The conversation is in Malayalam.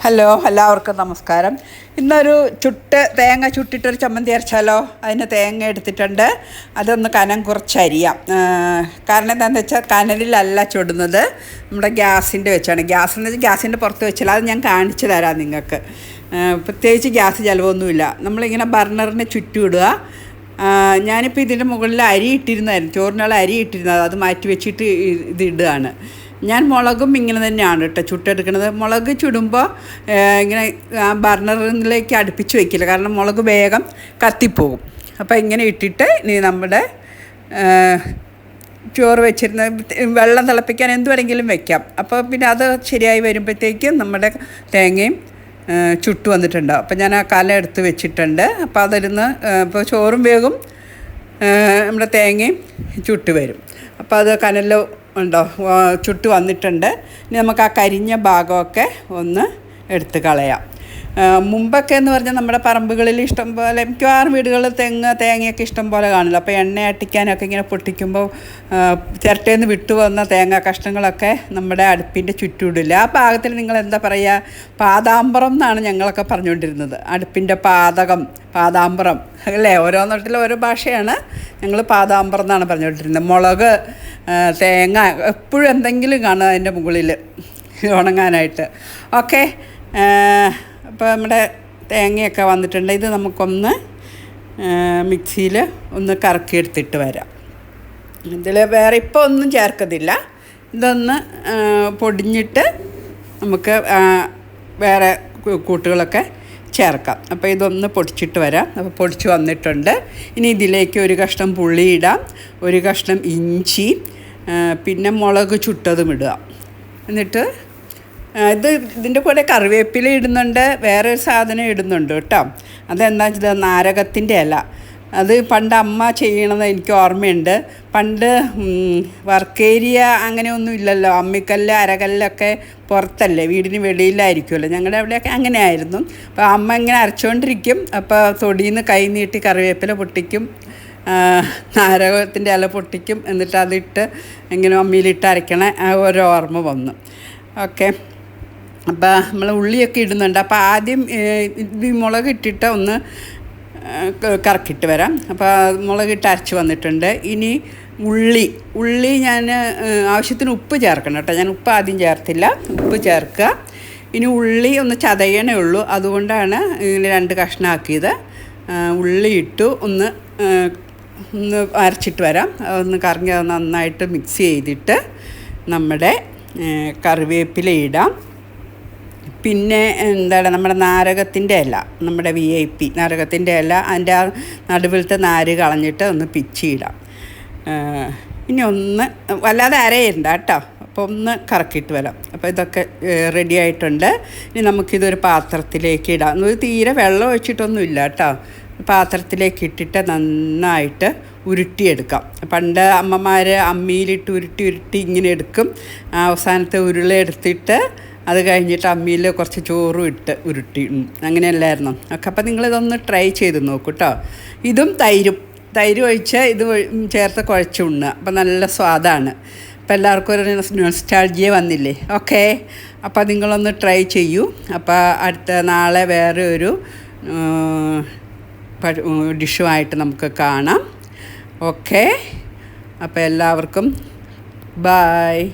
ഹലോ, എല്ലാവർക്കും നമസ്കാരം. ഇന്നൊരു തേങ്ങ ചുട്ടിട്ടൊരു ചമ്മന്തി അരച്ചാലോ? അതിന് തേങ്ങ എടുത്തിട്ടുണ്ട്. അതൊന്ന് കനം കുറച്ചരിയാം. കാരണം എന്താണെന്ന് വെച്ചാൽ കനലിലല്ല ചുടുന്നത്, നമ്മുടെ ഗ്യാസിൻ്റെ വെച്ചാണ്. ഗ്യാസിൻ്റെ പുറത്ത് വെച്ചാൽ അത് ഞാൻ കാണിച്ചു തരാം നിങ്ങൾക്ക്. പ്രത്യേകിച്ച് ഗ്യാസ് ചിലവൊന്നുമില്ല. നമ്മളിങ്ങനെ ബർണറിന് ചുറ്റും ഇടുക. ഞാനിപ്പോൾ ഇതിൻ്റെ മുകളിൽ അരി ഇട്ടിരുന്നായിരുന്നു, ചോറിനുള്ള അരി ഇട്ടിരുന്നത്. അത് മാറ്റി വെച്ചിട്ട് ഇത് ഇടുകയാണ്. ഞാൻ മുളകും ഇങ്ങനെ തന്നെയാണ് കേട്ടോ ചുട്ടെടുക്കുന്നത്. മുളക് ചുടുമ്പോൾ ഇങ്ങനെ ബർണറിലേക്ക് അടുപ്പിച്ച് വയ്ക്കില്ല, കാരണം മുളക് വേഗം കത്തിപ്പോകും. അപ്പോൾ ഇങ്ങനെ ഇട്ടിട്ട് ഇനി നമ്മുടെ ചോറ് വെച്ചിരുന്ന വെള്ളം തിളപ്പിക്കാൻ എന്ത് വേണമെങ്കിലും വെക്കാം. അപ്പോൾ പിന്നെ അത് ശരിയായി വരുമ്പോഴത്തേക്കും നമ്മുടെ തേങ്ങയും ചുട്ട് വന്നിട്ടുണ്ടാവും. അപ്പോൾ ഞാൻ ആ കല എടുത്ത് വെച്ചിട്ടുണ്ട്. അപ്പോൾ അതിരുന്ന് ഇപ്പോൾ ചോറും വേഗം നമ്മുടെ തേങ്ങയും ചുട്ട് വരും. അപ്പോൾ അത് കനലിൽ ഉണ്ടോ ചുട്ട് വന്നിട്ടുണ്ട്. ഇനി നമുക്ക് ആ കരിഞ്ഞ ഭാഗമൊക്കെ ഒന്ന് എടുത്ത് കളയാം. മുമ്പൊക്കെ എന്ന് പറഞ്ഞാൽ നമ്മുടെ പറമ്പുകളിൽ ഇഷ്ടം പോലെ മിക്കവാറും വീടുകളിൽ തേങ്ങയൊക്കെ ഇഷ്ടം പോലെ കാണില്ല. അപ്പോൾ എണ്ണ അട്ടിക്കാനൊക്കെ ഇങ്ങനെ പൊട്ടിക്കുമ്പോൾ ചിരട്ടയിൽ നിന്ന് വിട്ടു വന്ന തേങ്ങ കഷ്ണങ്ങളൊക്കെ നമ്മുടെ അടുപ്പിൻ്റെ ചുറ്റൂടില്ല. ആ പാകത്തിൽ നിങ്ങൾ എന്താ പറയുക, പാതാമ്പറം എന്നാണ് ഞങ്ങളൊക്കെ പറഞ്ഞുകൊണ്ടിരുന്നത്. അടുപ്പിൻ്റെ പാതാമ്പറം അല്ലേ? ഓരോ നാട്ടിൽ ഓരോ ഭാഷയാണ്. ഞങ്ങൾ പാതാമ്പറം എന്നാണ് പറഞ്ഞുകൊണ്ടിരുന്നത്. മുളക്, തേങ്ങ എപ്പോഴും എന്തെങ്കിലും കാണുക അതിൻ്റെ മുകളിൽ ഉണങ്ങാനായിട്ട്. ഓക്കെ, അപ്പോൾ നമ്മുടെ തേങ്ങയൊക്കെ വന്നിട്ടുണ്ട്. ഇത് നമുക്കൊന്ന് മിക്സിയിൽ ഒന്ന് കറക്കിയെടുത്തിട്ട് വരാം. ഇതിൽ വേറെ ഇപ്പോൾ ഒന്നും ചേർക്കത്തില്ല. ഇതൊന്ന് പൊടിഞ്ഞിട്ട് നമുക്ക് വേറെ കൂട്ടുകളൊക്കെ ചേർക്കാം. അപ്പോൾ ഇതൊന്ന് പൊടിച്ചിട്ട് വരാം. അപ്പോൾ പൊടിച്ച് വന്നിട്ടുണ്ട്. ഇനി ഇതിലേക്ക് ഒരു കഷ്ണം പുളി ഇടാം, ഒരു കഷ്ണം ഇഞ്ചി, പിന്നെ മുളക് ചുട്ടതും ഇടുക. എന്നിട്ട് ഇതിൻ്റെ കൂടെ കറിവേപ്പില ഇടുന്നുണ്ട്, വേറെ ഒരു സാധനം ഇടുന്നുണ്ട് കേട്ടോ. അതെന്താണെന്ന് വെച്ചാൽ നാരകത്തിൻ്റെ ഇല. അത് പണ്ട് അമ്മ ചെയ്യണത് എനിക്ക് ഓർമ്മയുണ്ട്. പണ്ട് വർക്കേരിയ അങ്ങനെയൊന്നും ഇല്ലല്ലോ, അമ്മിക്കല്ല് അരകല്ലൊക്കെ പുറത്തല്ലേ, വീടിന് വെളിയിലായിരിക്കുമല്ലോ. ഞങ്ങളുടെ അവിടെയൊക്കെ അങ്ങനെ ആയിരുന്നു. അപ്പോൾ അമ്മ ഇങ്ങനെ അരച്ചുകൊണ്ടിരിക്കും. അപ്പോൾ തൊടിയിൽ നിന്ന് കൈ നീട്ടി കറിവേപ്പില പൊട്ടിക്കും, നാരകത്തിൻ്റെ ഇല പൊട്ടിക്കും. എന്നിട്ട് അതിട്ട് ഇങ്ങനെ അമ്മിയിലിട്ട് അരക്കണ ആ ഒരു ഓർമ്മ വന്നു. ഓക്കെ, അപ്പോൾ നമ്മൾ ഉള്ളിയൊക്കെ ഇടുന്നുണ്ട്. അപ്പോൾ ആദ്യം ഇത് മുളക് ഇട്ടിട്ട് ഒന്ന് കറക്കിയിട്ട് വരാം. അപ്പോൾ മുളകിട്ട് അരച്ച് വന്നിട്ടുണ്ട്. ഇനി ഉള്ളി ഞാൻ ആവശ്യത്തിന് ഉപ്പ് ചേർക്കണം കേട്ടോ. ഞാൻ ഉപ്പ് ആദ്യം ചേർത്തില്ല, ഉപ്പ് ചേർക്കുക. ഇനി ഉള്ളി ഒന്ന് ചതയണേ ഉള്ളൂ, അതുകൊണ്ടാണ് ഇങ്ങനെ 2 കഷ്ണമാക്കിയത്. ഉള്ളി ഇട്ടു ഒന്ന് അരച്ചിട്ട് വരാം. ഒന്ന് കറങ്ങി നന്നായിട്ട് മിക്സ് ചെയ്തിട്ട് നമ്മുടെ കറിവേപ്പില ഇടാം. പിന്നെ എന്താണ്, നമ്മുടെ നാരകത്തിൻ്റെ ഇല, നമ്മുടെ VIP നാരകത്തിൻ്റെ ഇല, അതിൻ്റെ ആ നടുവിലത്തെ നാര് കളഞ്ഞിട്ട് ഒന്ന് പിച്ചിയിടാം. ഇനി ഒന്ന് വല്ലാതെ അരയണ്ട കേട്ടോ. അപ്പോൾ ഒന്ന് കറക്കിയിട്ട് വരാം. അപ്പോൾ ഇതൊക്കെ റെഡി ആയിട്ടുണ്ട്. ഇനി നമുക്കിതൊരു പാത്രത്തിലേക്ക് ഇടാം. തീരെ വെള്ളം ഒഴിച്ചിട്ടൊന്നും ഇല്ല കേട്ടോ. പാത്രത്തിലേക്ക് ഇട്ടിട്ട് നന്നായിട്ട് ഉരുട്ടിയെടുക്കാം. പണ്ട് അമ്മമാർ അമ്മിയിലിട്ട് ഉരുട്ടി ഇങ്ങനെ എടുക്കും. അവസാനത്തെ ഉരുള എടുത്തിട്ട് അത് കഴിഞ്ഞിട്ട് അമ്മിയിൽ കുറച്ച് ചോറും ഇട്ട് ഉരുട്ടി, അങ്ങനെയല്ലായിരുന്നു ഒക്കെ. അപ്പോൾ നിങ്ങളിതൊന്ന് ട്രൈ ചെയ്ത് നോക്കൂ കേട്ടോ. ഇതും തൈര് ഒഴിച്ച് ഇത് ചേർത്ത് കുഴച്ച് ഉണ്ണുക. അപ്പോൾ നല്ല സ്വാദാണ്. അപ്പോൾ എല്ലാവർക്കും ഒരു നൊസ്റ്റാൾജിയ വന്നില്ലേ? ഓക്കെ, അപ്പോൾ നിങ്ങളൊന്ന് ട്രൈ ചെയ്യൂ. അപ്പോൾ നാളെ വേറെ ഒരു ഡിഷുമായിട്ട് നമുക്ക് കാണാം. ഓക്കെ, അപ്പോൾ എല്ലാവർക്കും ബായ്.